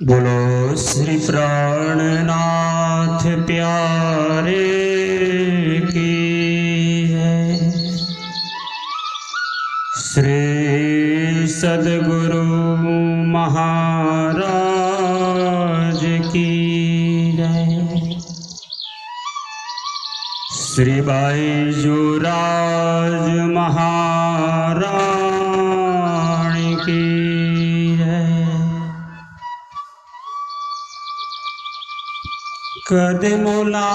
बोलो श्री प्राणनाथ प्यारे की जय। श्री सद्गुरु महाराज की जय। श्री बाईजूराज महारानी की जय। कदमोला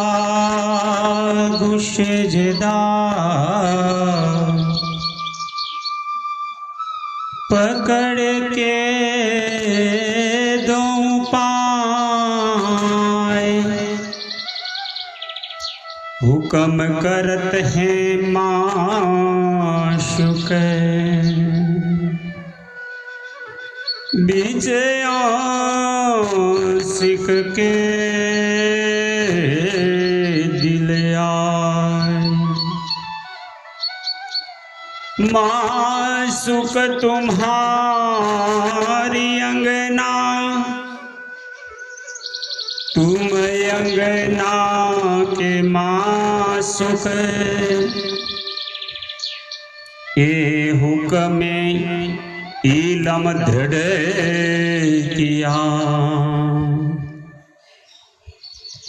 गुशजदा पकड़ के दो पाए, हुक्म करत हैं माशुक बीच सिख के दिल आए। माशुक तुम्हारी अंगना, तुम अंगना के माशुक, ए हुक्म इलम दृढ़ किया।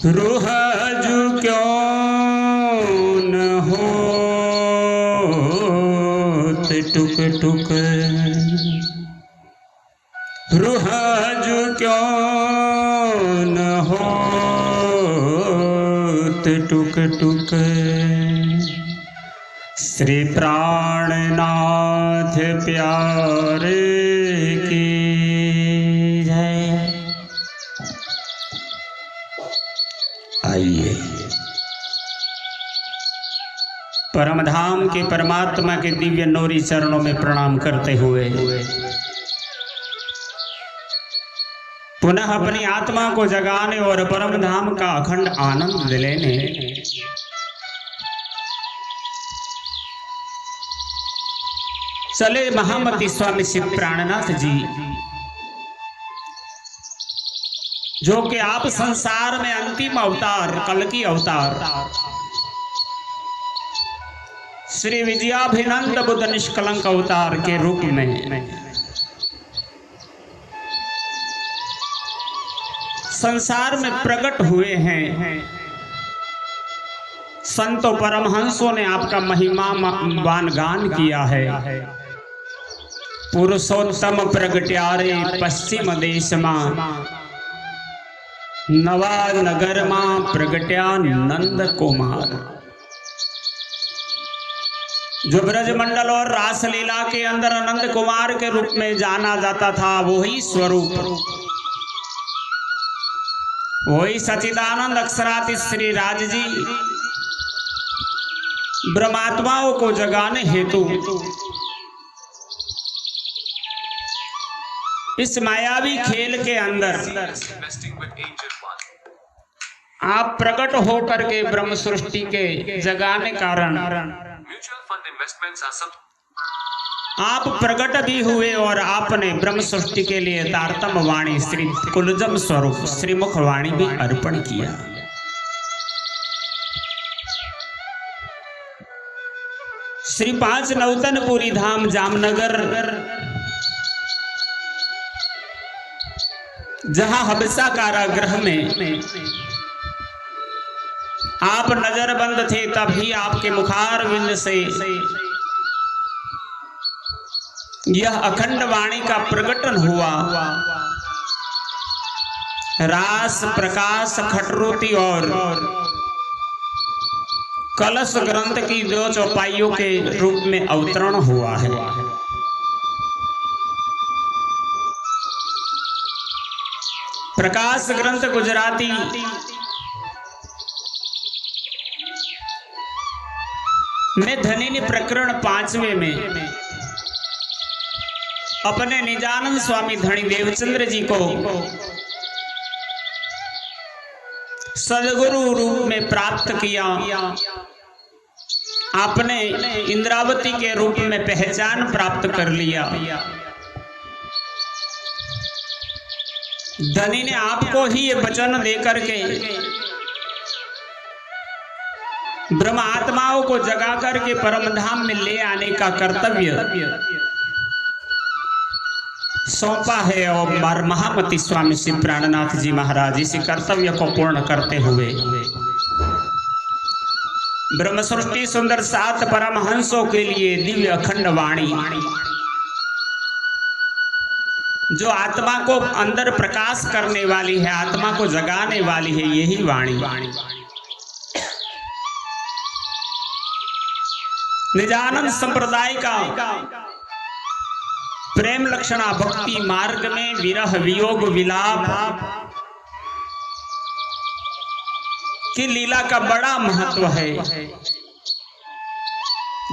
रूह जू क्यों न हो टुक टुक, रूह जू क्यों न हो टुक टुक। श्री प्राणनाथ प्यारे की जय। आइए परमधाम के परमात्मा के दिव्य नूरी चरणों में प्रणाम करते हुए पुनः अपनी आत्मा को जगाने और परमधाम का अखंड आनंद लेने चले महामती स्वामी शिव प्राणनाथ जी, जो कि आप संसार में अंतिम अवतार, कल्कि अवतार श्री विजयाभिनंद बुद्ध निष्कलंक अवतार के रूप में संसार में प्रकट हुए हैं। संतों परमहंसों ने आपका महिमा गान किया है। पुरुषोत्तम प्रगट्यारे पश्चिम देश मां, नवा नगर मां प्रगट्या नंद कुमार। जो ब्रजमंडल और रासलीला के अंदर नंद कुमार के रूप में जाना जाता था, वही स्वरूप, वही सच्चिदानंद अक्षराति श्री राज जी ब्रह्मात्माओं को जगाने हेतु इस मायावी खेल के अंदर आप प्रकट होकर के ब्रह्म सृष्टि के जगाने कारण आप प्रकट भी हुए और आपने ब्रह्म सृष्टि के लिए तारतम वाणी श्री कुलजम स्वरूप श्रीमुख वाणी भी अर्पण किया। श्री पांच नौतनपुरी धाम जामनगर, जहां हबसा कारागृह में आप नजरबंद थे, तभी आपके मुखारविंद से यह अखंड वाणी का प्रकटन हुआ। रास प्रकाश खटरोती और कलश ग्रंथ की दो चौपाइयों के रूप में अवतरण हुआ है। प्रकाश ग्रंथ गुजराती में धनिनी प्रकरण 5वें में अपने निजानंद स्वामी धनी देवचंद्र जी को सदगुरु रूप में प्राप्त किया। आपने इंद्रावती के रूप में पहचान प्राप्त कर लिया। धनी ने आपको ही ये वचन देकर के ब्रह्म आत्माओं को जगा करके परम धाम में ले आने का कर्तव्य सौंपा है और महामती स्वामी श्री प्राणनाथ जी महाराज इसी कर्तव्य को पूर्ण करते हुए ब्रह्म सृष्टि सुंदर सात परमहंसों के लिए दिव्य अखंड वाणी जो आत्मा को अंदर प्रकाश करने वाली है, आत्मा को जगाने वाली है, यही वाणी निजानंद संप्रदाय का प्रेम लक्षणा भक्ति मार्ग में विरह वियोग विलाप की लीला का बड़ा महत्व है।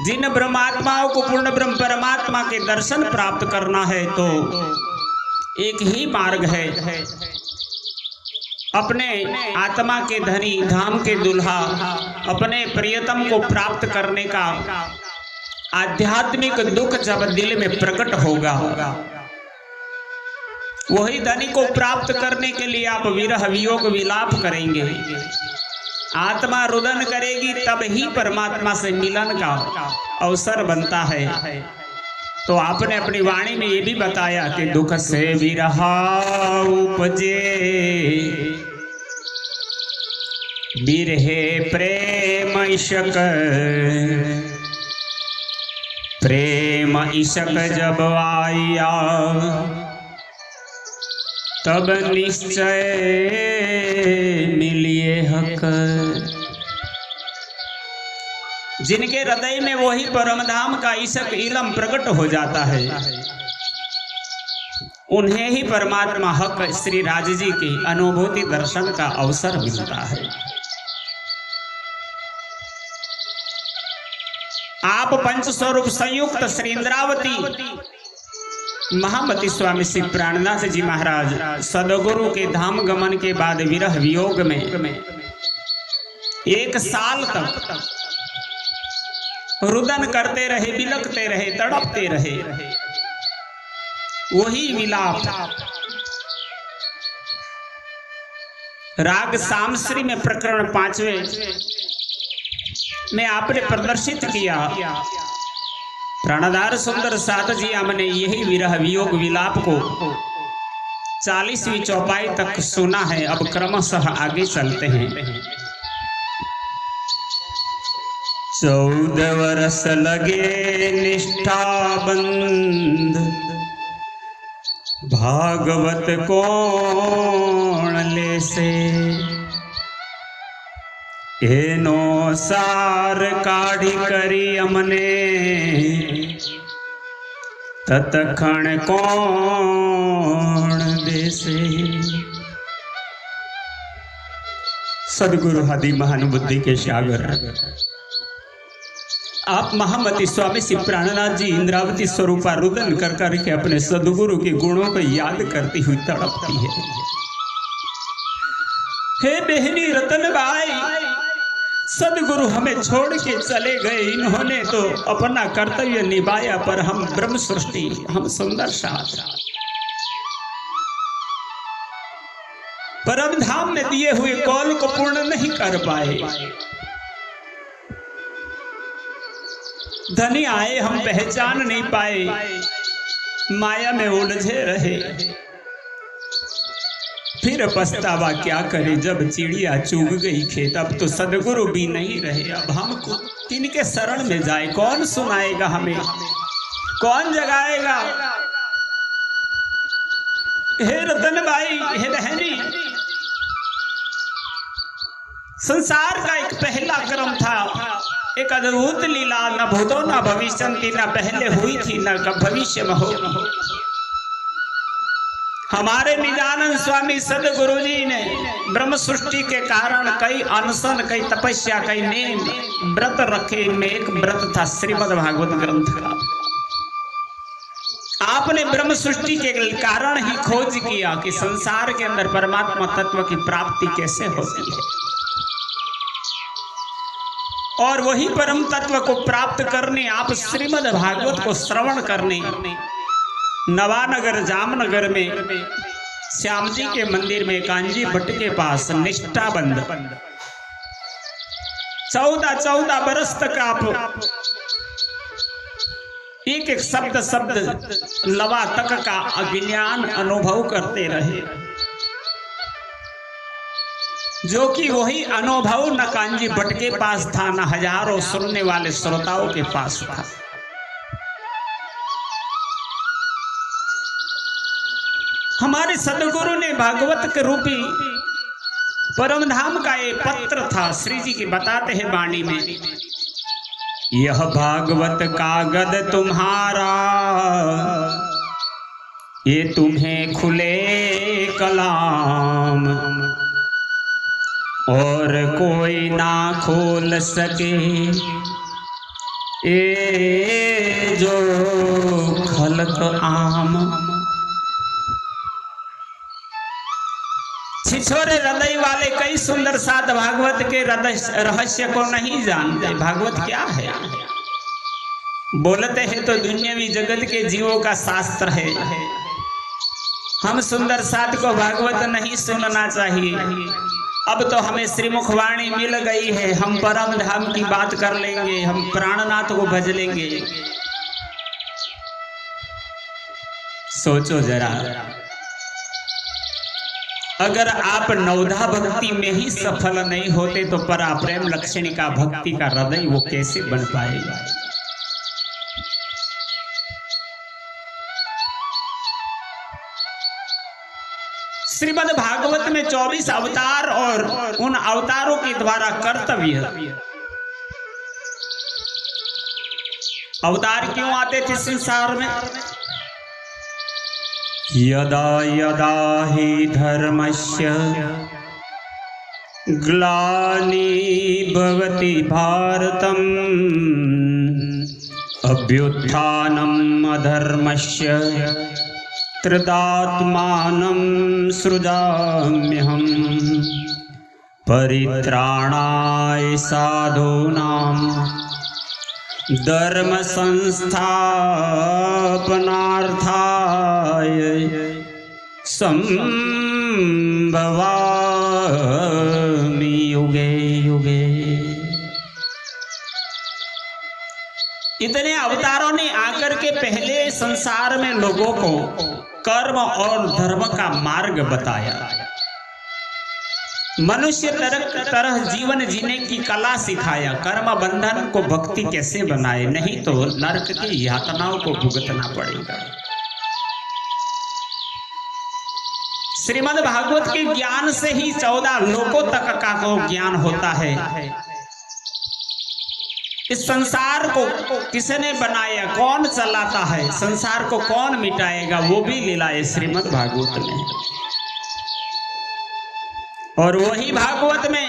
जिन ब्रह्मात्माओं को पूर्ण ब्रह्म परमात्मा के दर्शन प्राप्त करना है तो एक ही मार्ग है, अपने आत्मा के धनी धाम के दुल्हा अपने प्रियतम को प्राप्त करने का आध्यात्मिक दुख जब दिल में प्रकट होगा वही धनी को प्राप्त करने के लिए आप विरह वियोग विलाप करेंगे, आत्मा रुदन करेगी, तब ही परमात्मा से मिलन का अवसर बनता है। तो आपने अपनी वाणी में ये भी बताया कि दुख से विरह उपजे बिरहे प्रेम इशक, प्रेम इशक जब आया तब निश्चय मिलिए हक। जिनके हृदय में वही परमधाम का ईशक इलम प्रकट हो जाता है उन्हें ही परमात्मा हक श्री राज जी की अनुभूति दर्शन का अवसर मिलता है। आप पंच स्वरूप संयुक्त श्री इंद्रावती महामती स्वामी श्री प्राणनाथ जी महाराज सदगुरु के धाम गमन के बाद विरह वियोग में 1 साल तक रुदन करते रहे, बिलखते रहे, तड़पते रहे, वही विलाप राग सामश्री में प्रकरण 5वें में आपने प्रदर्शित किया। प्राणधार सुंदर सात जी हमने यही विरह वियोग विलाप को 40वीं चौपाई तक सुना है। अब क्रमशः आगे चलते हैं। 14 वर्ष लगे निष्ठा बंद भागवत कौन ले से, एनो सार काढ़ी करी हमने तत्क्षण कौन देसे। सदगुरु हदि महानुबुद्धि के सागर आप महामती स्वामी श्री प्राणनाथ जी इंद्रावती स्वरूपा रुदन कर करके अपने सदगुरु के गुणों को याद करती हुई तड़पती है। हे बहनी रतनबाई, सदगुरु हमें छोड़ के चले गए, इन्होंने तो अपना कर्तव्य निभाया, पर हम ब्रह्म सृष्टि, हम सुंदर शास्त्र परम धाम में दिए हुए कौल को पूर्ण नहीं कर पाए। धनी आए, हम पहचान नहीं पाए, माया में उलझे रहे। फिर पछतावा क्या करे जब चिड़िया चुग गई खेत। अब तो सदगुरु भी नहीं रहे, अब हम किनके शरण में जाए? कौन सुनाएगा हमें, कौन जगाएगा? हे रतनबाई, हे बहनी, संसार का एक पहला क्रम था, एक अद्भुत लीला, न भूतो न भविष्यंति, न पहले हुई थी न भविष्य में होगी। हमारे निजानंद स्वामी सदगुरु जी ने ब्रह्म सृष्टि के कारण कई अनशन, कई तपस्या, कई नेम व्रत रखे। इनमें एक व्रत था श्रीमद् भागवत ग्रंथ का। आपने ब्रह्म सृष्टि के कारण ही खोज किया कि संसार के अंदर परमात्मा तत्व की प्राप्ति कैसे होती है, और वही परम तत्व को प्राप्त करने आप श्रीमद् भागवत को श्रवण करने नवानगर जामनगर में श्याम जी के मंदिर में कांजी भट्ट के पास निष्ठाबंद 14 बरस तक आप एक एक शब्द लवा तक का अज्ञान अनुभव करते रहे, जो कि वही अनुभव न कांजी भट्ट के पास था, न हजारों सुनने वाले श्रोताओं के पास था। हमारे सदगुरु ने भागवत के रूपी परम धाम का ये पत्र था, श्री जी की बताते हैं वाणी में, यह भागवत कागद तुम्हारा, ये तुम्हें खुले कलाम, और कोई ना खोल सके ए जो खलक आम। छिछोरे हृदय वाले कई सुंदर साध भागवत के रहस्य को नहीं जानते। भागवत क्या है? बोलते हैं तो दुनियावी जगत के जीवों का शास्त्र है। हम सुंदर साध को भागवत नहीं सुनना चाहिए। अब तो हमें श्रीमुखवाणी मिल गई है, हम परम धाम की बात कर लेंगे, हम प्राणनाथ को भज लेंगे। सोचो जरा, अगर आप नवधा भक्ति में ही सफल नहीं होते तो परा प्रेम लक्षणिका भक्ति का हृदय वो कैसे बन पाएगा? श्रीमद् भागवत में 24 अवतार और उन अवतारों के द्वारा कर्तव्य। अवतार क्यों आते थे संसार में? यदा यदा हि धर्मस्य ग्लानिर्भवति भारतम् अभ्युत्थानम् अधर्मस्य तदात्मानं सृजाम्यहम् परित्राणाय साधूनां धर्म संस्थापनार्थाय संभवामि युगे युगे। इतने अवतारों ने आकर के पहले संसार में लोगों को कर्म और धर्म का मार्ग बताया, मनुष्य तरह जीवन जीने की कला सिखाया, कर्म बंधन को भक्ति कैसे बनाए, नहीं तो नरक की यातनाओं को भुगतना पड़ेगा। श्रीमद् भागवत के ज्ञान से ही 14 लोकों तक का को ज्ञान होता है। इस संसार को किसने बनाया, कौन चलाता है, संसार को कौन मिटाएगा, वो भी लीला है श्रीमद् भागवत में। और वही भागवत में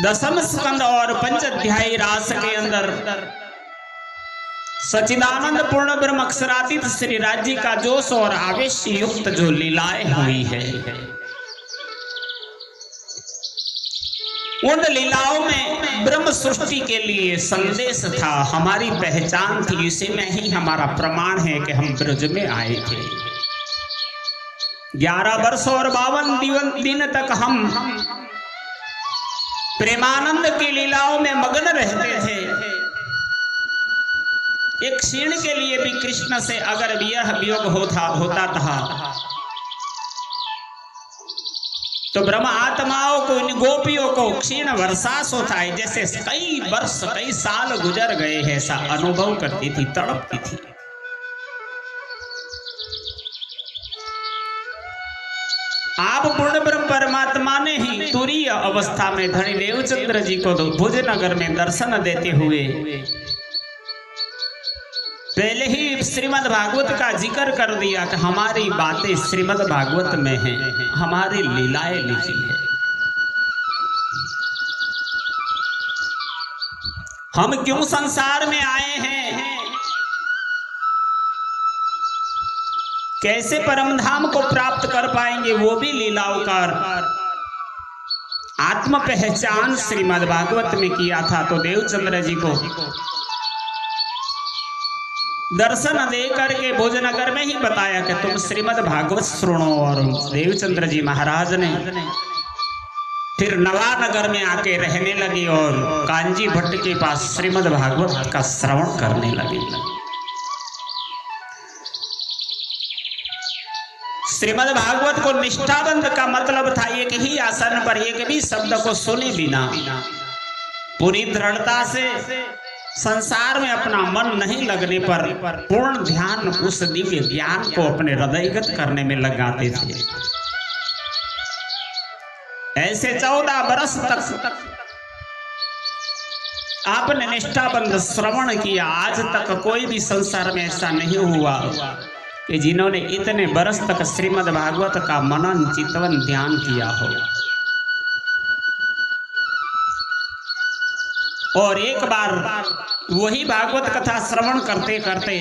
10वें स्कंद और 5 अध्याय रास के अंदर सच्चिदानंद पूर्ण ब्रह्म अक्षरातीत श्री राज्य का जोश और आवेश युक्त जो लीलाएं हुई है, उन लीलाओं में ब्रह्म सृष्टि के लिए संदेश था, हमारी पहचान थी। इसी में ही हमारा प्रमाण है कि हम ब्रज में आए थे। 11 वर्ष और 52 दिन तक हम प्रेमानंद की लीलाओं में मग्न रहते थे। एक क्षण के लिए भी कृष्ण से अगर विरह वियोग होता था तो ब्रह्म आत्माओं को, इन गोपियों को क्षीण वर्षास होता है, जैसे कई वर्ष कई साल गुजर गए हैं, ऐसा अनुभव करती थी, तड़पती थी। आप पूर्ण ब्रह्म परमात्मा ने ही तुरीय अवस्था में धनी देवचंद्र जी को भुजनगर में दर्शन देते हुए पहले ही श्रीमद् भागवत का जिक्र कर दिया कि हमारी बातें श्रीमद् भागवत में हैं, हमारी लीलाएं लिखी है। हम क्यों संसार में आए हैं, कैसे परम धाम को प्राप्त कर पाएंगे, वो भी लीलाओं का आत्म पहचान श्रीमद् भागवत में किया था। तो देवचंद्र जी को दर्शन दे करके भोजनगर में ही बताया कि तुम श्रीमद् भागवत सुनो। और देवचंद्र जी महाराज ने फिर नवानगर में आके रहने लगे और कांजी भट्ट के पास श्रीमद् भागवत का श्रवण करने लगे। श्रीमद् भागवत को निष्ठाबंध का मतलब था एक ही आसन पर एक भी शब्द को सुने बिना पूरी दृढ़ता से संसार में अपना मन नहीं लगने पर पूर्ण ध्यान उस दिव्य ज्ञान को अपने हृदयगत करने में लगाते थे। ऐसे 14 वर्ष तक आपने निष्ठाबंध श्रवण किया। आज तक कोई भी संसार में ऐसा नहीं हुआ कि जिन्होंने इतने वर्ष तक श्रीमद् भागवत का मनन चिंतन ध्यान किया हो। और एक बार वही भागवत कथा श्रवण करते करते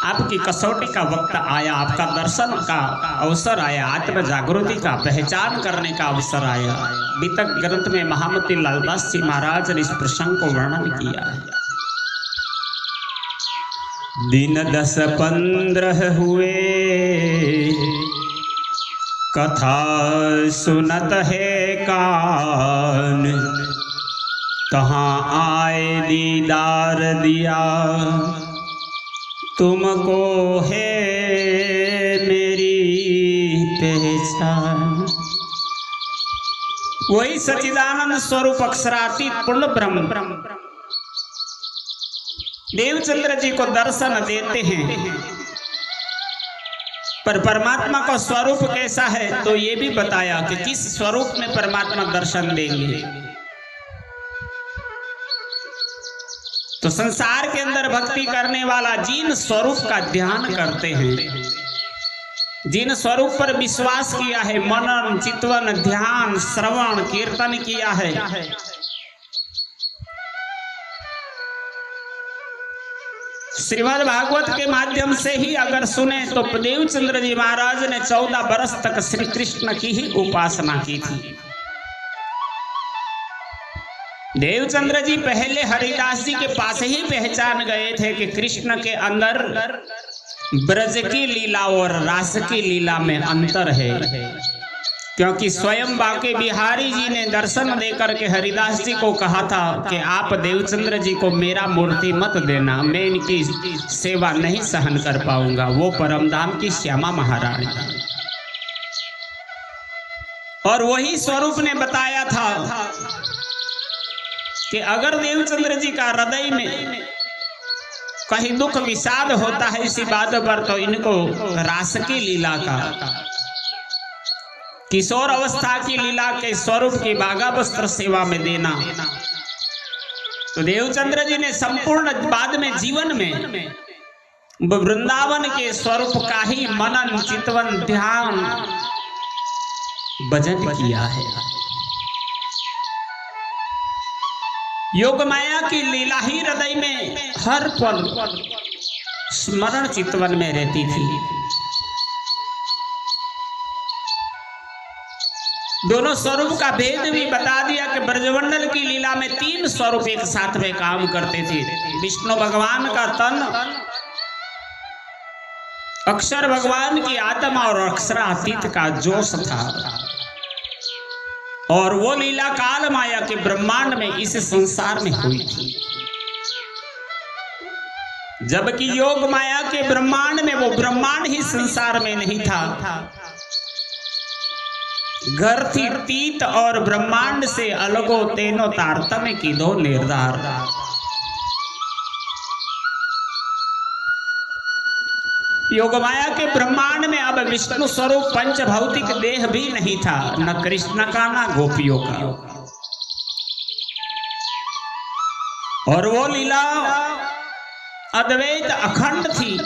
आपकी कसौटी का वक्त आया, आपका दर्शन का अवसर आया, आत्म जागृति का पहचान करने का अवसर आया। वितक ग्रंथ में महामती लालदास जी महाराज ने इस प्रसंग को वर्णन किया है। दिन 10-15 हुए कथा सुनत है कान, कहाँ आए दीदार दिया तुमको है मेरी पहचान। वही सच्चिदानंद स्वरूप अक्षरातीत पूर्ण ब्रह्म देवचंद्र जी को दर्शन देते हैं। पर परमात्मा का स्वरूप कैसा है तो ये भी बताया कि किस स्वरूप में परमात्मा दर्शन देंगे। तो संसार के अंदर भक्ति करने वाला जिन स्वरूप का ध्यान करते हैं, जिन स्वरूप पर विश्वास किया है, मनन चिंतन ध्यान श्रवण कीर्तन किया है, श्रीमद् भागवत के माध्यम से ही अगर सुने तो देवचंद्र जी महाराज ने 14 वर्ष तक श्री कृष्ण की ही उपासना की थी। देवचंद्र जी पहले हरिदास जी के पास ही पहचान गए थे कि कृष्ण के अंदर ब्रज की लीला और रास की लीला में अंतर है, क्योंकि स्वयं बाके बिहारी जी ने दर्शन देकर के हरिदास जी को कहा था कि आप देवचंद्र जी को मेरा मूर्ति मत देना, मैं इनकी सेवा नहीं सहन कर पाऊंगा। वो परमधाम की श्यामा महारानी, और वही स्वरूप ने बताया था कि अगर देवचंद्र जी का हृदय में कहीं दुख विषाद होता है इसी बात पर तो इनको रास की लीला का, किशोर अवस्था की लीला के स्वरूप की बागा वस्त्र सेवा में देना। तो देवचंद्र जी ने संपूर्ण बाद में जीवन में वृंदावन के स्वरूप का ही मनन चिंतन ध्यान भजन किया है। योग माया की लीला ही हृदय में हर पल स्मरण चितवन में रहती थी। दोनों स्वरूप का भेद भी बता दिया कि ब्रजमंडल की लीला में 3 स्वरूप एक साथ में काम करते थे। विष्णु भगवान का तन, अक्षर भगवान की आत्मा और अक्षरातीत का जोश था। और वो लीला काल माया के ब्रह्मांड में इस संसार में हुई थी, जबकि योग माया के ब्रह्मांड में वो ब्रह्मांड ही संसार में नहीं था। घर थी तीत और ब्रह्मांड से अलगो तेनो तारतम्य की दो निर्धार। योग माया के ब्रह्मांड में अब विष्णु स्वरूप पंच भौतिक देह भी नहीं था, न कृष्ण का न गोपियों का। और वो लीला अद्वैत अखंड थी,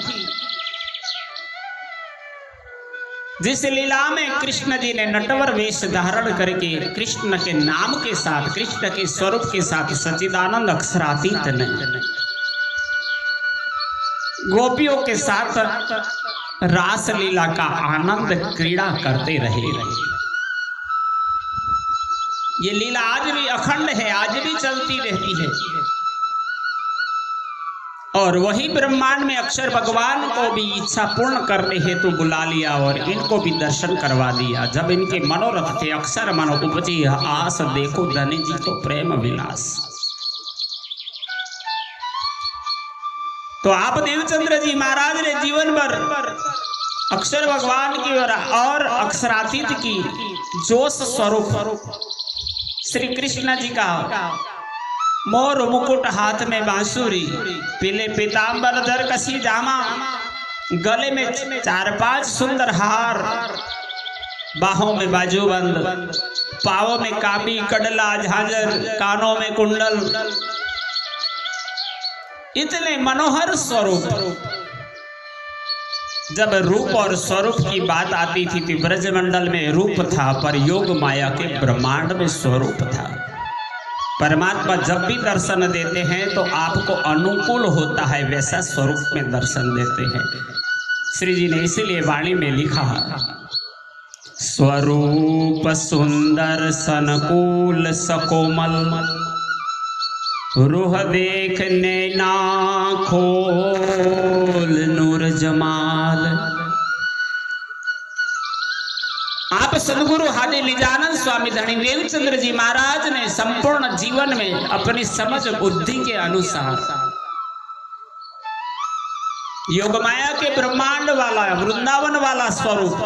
जिस लीला में कृष्ण जी ने नटवर वेश धारण करके कृष्ण के नाम के साथ, कृष्ण के स्वरूप के साथ सच्चिदानंद अक्षरातीत ने गोपियों के साथ रास लीला का आनंद क्रीड़ा करते रहे। ये लीला आज भी अखंड है, आज भी चलती रहती है। और वही ब्रह्मांड में अक्षर भगवान को भी इच्छा पूर्ण करने हेतु बुला लिया और इनको भी दर्शन करवा दिया। जब इनके मनोरथ थे अक्षर मनो उपजी आस, देखो धनी जी को प्रेम विलास। तो आप देवचंद्र जी महाराज ने जीवन भर अक्षर भगवान की और अक्षरातीत की जोश स्वरूप श्री कृष्ण जी का मोर मुकुट हाथ में बांसुरी, पीले पीतांबर धर कसी जामा, गले में 4-5 सुंदर हार, बाहों में बाजूबंद, पावों में काबी कडला झांझर, कानों में कुंडल, इतने मनोहर स्वरूप। जब रूप और स्वरूप की बात आती थी तो ब्रजमंडल में रूप था, पर योग माया के ब्रह्मांड में स्वरूप था। परमात्मा जब भी दर्शन देते हैं तो आपको अनुकूल होता है वैसा स्वरूप में दर्शन देते हैं। श्री जी ने इसीलिए वाणी में लिखा, स्वरूप सुंदर सनकूल सकोमल, रूह देखने ना खोल नूर जमाल। आप सदगुरु हादे निजानंद स्वामी धनी देवचंद्र जी महाराज ने संपूर्ण जीवन में अपनी समझ बुद्धि के अनुसार योगमाया के ब्रह्मांड वाला वृंदावन वाला स्वरूप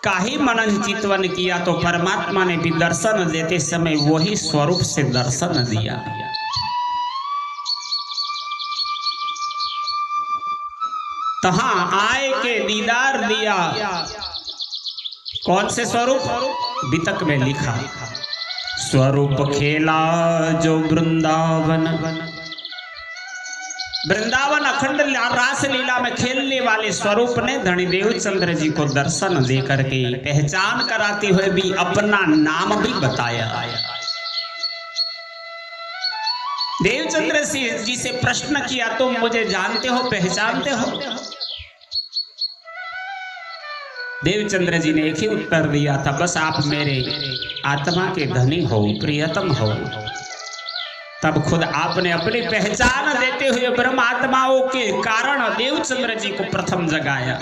का ही मनन चितवन किया, तो परमात्मा ने भी दर्शन देते समय वही स्वरूप से दर्शन दिया। तहां आए के दीदार दिया। कौन से स्वरूप? वितक में लिखा, स्वरूप खेला जो वृंदावन, वृंदावन अखंड रास लीला में खेलने वाले स्वरूप ने धनी देवचंद्र जी को दर्शन दे करके पहचान कराते हुए भी अपना नाम भी बताया। देवचंद्र जी से प्रश्न किया, तुम मुझे जानते हो, पहचानते हो? देवचंद्र जी ने एक ही उत्तर दिया था, बस आप मेरे आत्मा के धनी हो, प्रियतम हो। तब खुद आपने अपनी पहचान देते हुए ब्रह्मात्माओं के कारण देवचंद्र जी को प्रथम जगाया,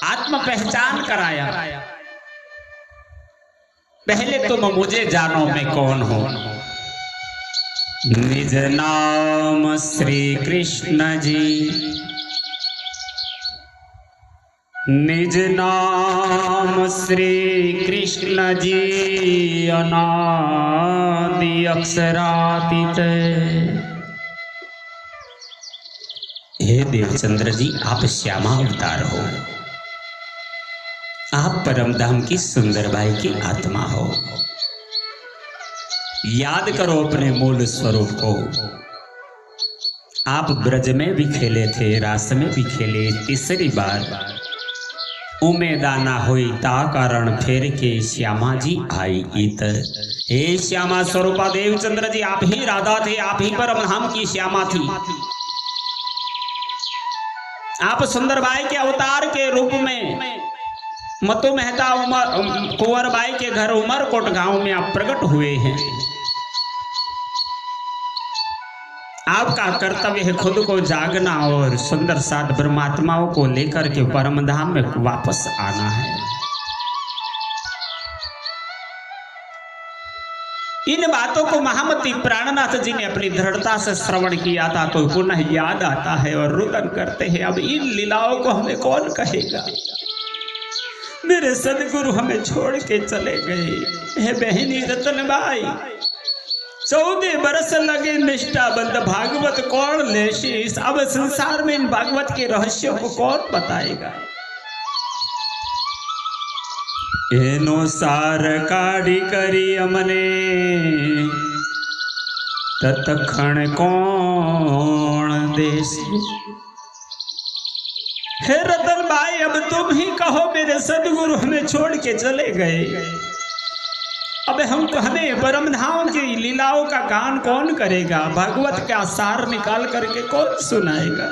आत्म पहचान कराया। पहले तुम मुझे जानो मैं कौन हो। निज नाम श्री कृष्ण जी, निज नाम श्री कृष्ण जी, अनादि अक्षरातीत। हे देवचंद्र जी, आप श्यामा अवतार हो, आप परमधाम की सुंदर बाई की आत्मा हो। याद करो अपने मूल स्वरूप को। आप ब्रज में भी खेले थे, रास में भी खेले। तीसरी बार उमेदाना हुई ता कारण फेर के श्यामा जी आई इत। हे श्यामा स्वरूपा देवचंद्र जी, आप ही राधा थे, आप ही परमधाम की श्यामा थी। आप सुंदर बाई के अवतार के रूप में मतु मेहता कुंवर बाई के घर उमरकोट गांव में आप प्रकट हुए हैं। आपका कर्तव्य है खुद को जागना और सुंदर सात ब्रह्मात्माओं को लेकर के परम धाम में वापस आना है। इन बातों को महामती प्राणनाथ जी ने अपनी दृढ़ता से श्रवण किया था, तो पुनः याद आता है और रुदन करते हैं, अब इन लीलाओं को हमें कौन कहेगा। मेरे सदगुरु हमें छोड़ के चले गए। हे बहनी रतनबाई, 14 बरस लगे निष्ठाबंध भागवत कौन लेशी। अब संसार में इन भागवत के रहस्यों को कौन बताएगा। एनो सार काढ़ी करी अमने तत्क्षण कौन देसी। हे रतन भाई, अब तुम ही कहो, मेरे सदगुरु हमें छोड़ के चले गए। अब हमें परमधाम की लीलाओं का गान कौन करेगा। भागवत का सार निकाल करके कौन सुनाएगा।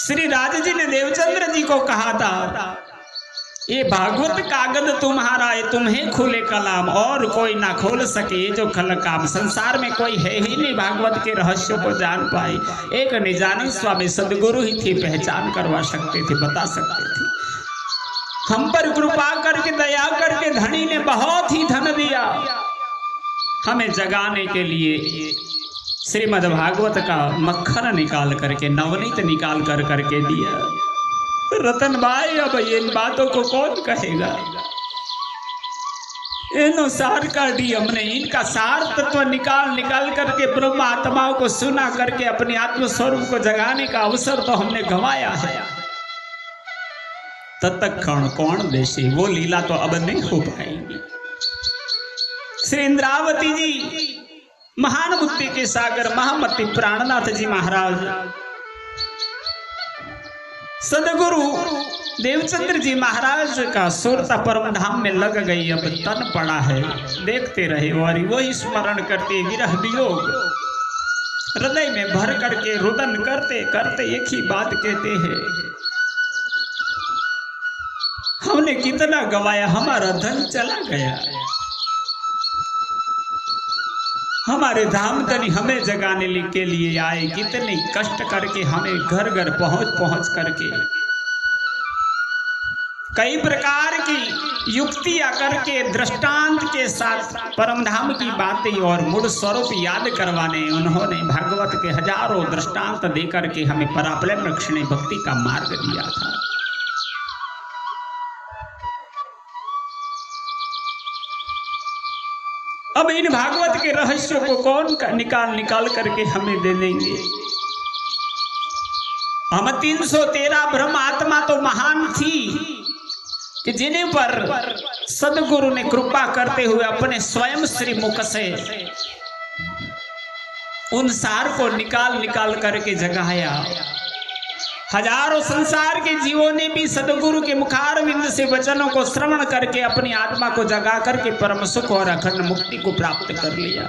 श्री राज जी ने देवचंद्र जी को कहा था, ये भागवत कागज तुम्हारा है, तुम्हें खुले कलाम और कोई ना खोल सके जो खल काम। संसार में कोई है ही नहीं भागवत के रहस्यों को जान पाए। एक निजानंद स्वामी सदगुरु ही थे, पहचान करवा सकते थे, बता सकते थे। हम पर कृपा करके दया करके धनी ने बहुत ही धन दिया हमें जगाने के लिए। श्रीमद् भागवत का मक्खन निकाल करके, नवनीत निकाल कर करके दिया। रतन भाई अब इन बातों को कौन कहेगा? इन सार का डी हमने इनका सार तत्व निकाल करके ब्रह्म आत्माओं को सुना करके अपने आत्म स्वरूप को जगाने का अवसर तो हमने गंवाया है। तत्क्षण कौन देशे, वो लीला तो अब नहीं हो पाएगी। श्री इंद्रावती जी, महान बुद्धि के सागर महामती प्राणनाथ जी महाराज, सदगुरु देवचंद्र जी महाराज का सुरता परम धाम में लग गई। अब तन पड़ा है, देखते रहे और वही स्मरण करते विरह वियोग हृदय में भर करके रुदन करते करते एक ही बात कहते हैं, हमने कितना गवाया, हमारा धन चला गया। हमारे धाम धनी हमें जगाने के लिए आए, कितने कष्ट करके हमें घर घर पहुंच करके कई प्रकार की युक्तियां करके दृष्टांत के साथ परमधाम की बातें और मूल स्वरूप याद करवाने उन्होंने भागवत के हजारों दृष्टांत देकर के हमें पराप्रेम रक्षणे भक्ति का मार्ग दिया था। अब इन भागवत के रहस्यों को कौन निकाल करके हमें दे देंगे? हम 313 ब्रह्म आत्मा तो महान थी कि जिन्हें पर सदगुरु ने कृपा करते हुए अपने स्वयं श्री मुख से उन सार को निकाल करके जगाया। हजारों संसार के जीवों ने भी सदगुरु के मुखारविंद से वचनों को श्रवण करके अपनी आत्मा को जगा करके परम सुख और अखंड मुक्ति को प्राप्त कर लिया।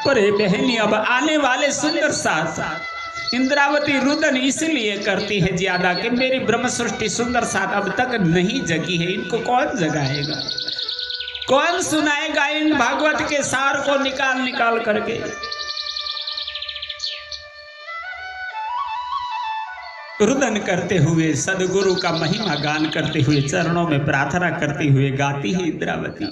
पर बहनी, अब आने वाले सुंदर साथ इंद्रावती रुदन इसलिए करती है ज्यादा कि मेरी ब्रह्म सृष्टि सुंदर साथ अब तक नहीं जगी है, इनको कौन जगाएगा, कौन सुनाएगा इन भागवत के सार को निकाल करके। रुदन करते हुए सदगुरु का महिमा गान करते हुए चरणों में प्रार्थना करते हुए गाती है इंद्रावती,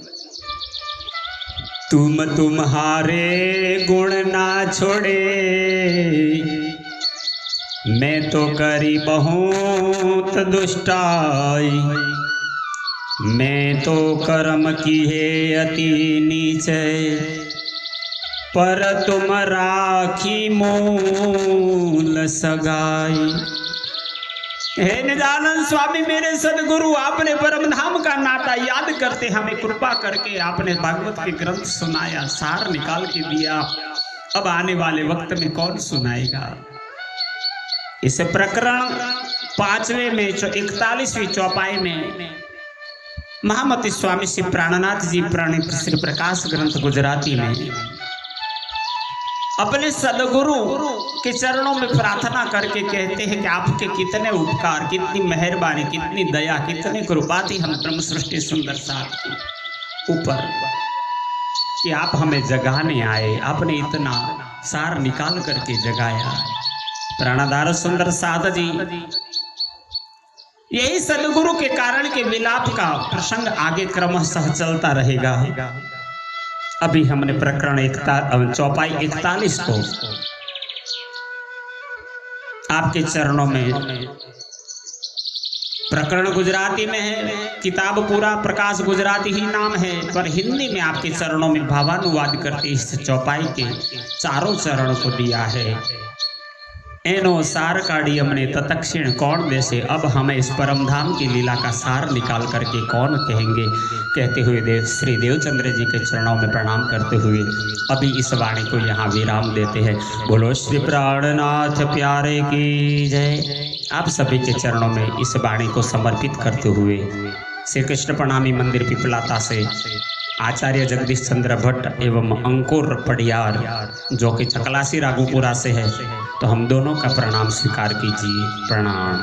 तुम्हारे गुण ना छोड़े, मैं तो करी बहुत दुष्टाई, मैं तो कर्म की है अति नीचे, पर तुम राखी मूल सगाई। हे निजानंद स्वामी मेरे सदगुरु, आपने परम धाम का नाता याद करते हमें कृपा करके आपने भागवत के ग्रंथ सुनाया, सार निकाल के दिया। अब आने वाले वक्त में कौन सुनाएगा? इस प्रकरण 5वें में 41वीं चौपाई में महामती स्वामी श्री प्राणनाथ जी प्रणीत श्री प्रकाश ग्रंथ गुजराती में अपने सदगुरु के चरणों में प्रार्थना करके कहते हैं कि आपके कितने उपकार, कितनी मेहरबानी, कितनी दया, कितनी कृपा थी हम ब्रह्म सृष्टि सुंदर साथ के ऊपर कि आप हमें जगाने आए, आपने इतना सार निकाल करके जगाया। प्राणाधार सुंदर साध जी, यही सदगुरु के कारण के विलाप का प्रसंग आगे क्रमशः चलता रहेगा। अभी हमने प्रकरण चौपाई 41 को आपके चरणों में, प्रकरण गुजराती में है, किताब पूरा प्रकाश गुजराती ही नाम है, पर हिंदी में आपके चरणों में भावानुवाद करके इस चौपाई के चारों चरण को दिया है। एनो सार काढ़ी हमने तत्क्षण कौन देसे, अब हमें इस परम धाम की लीला का सार निकाल करके कौन कहेंगे। कहते हुए श्री देवचंद्र जी के चरणों में प्रणाम करते हुए अभी इस वाणी को यहाँ विराम देते हैं। बोलो श्री प्राणनाथ प्यारे की जय। आप सभी के चरणों में इस वाणी को समर्पित करते हुए श्री कृष्ण प्रणामी मंदिर पिपलाता से आचार्य जगदीश चंद्र भट्ट एवं अंकुर पडियार जो कि चकलासी राघोपुरा से है, तो हम दोनों का प्रणाम स्वीकार कीजिए। प्रणाम।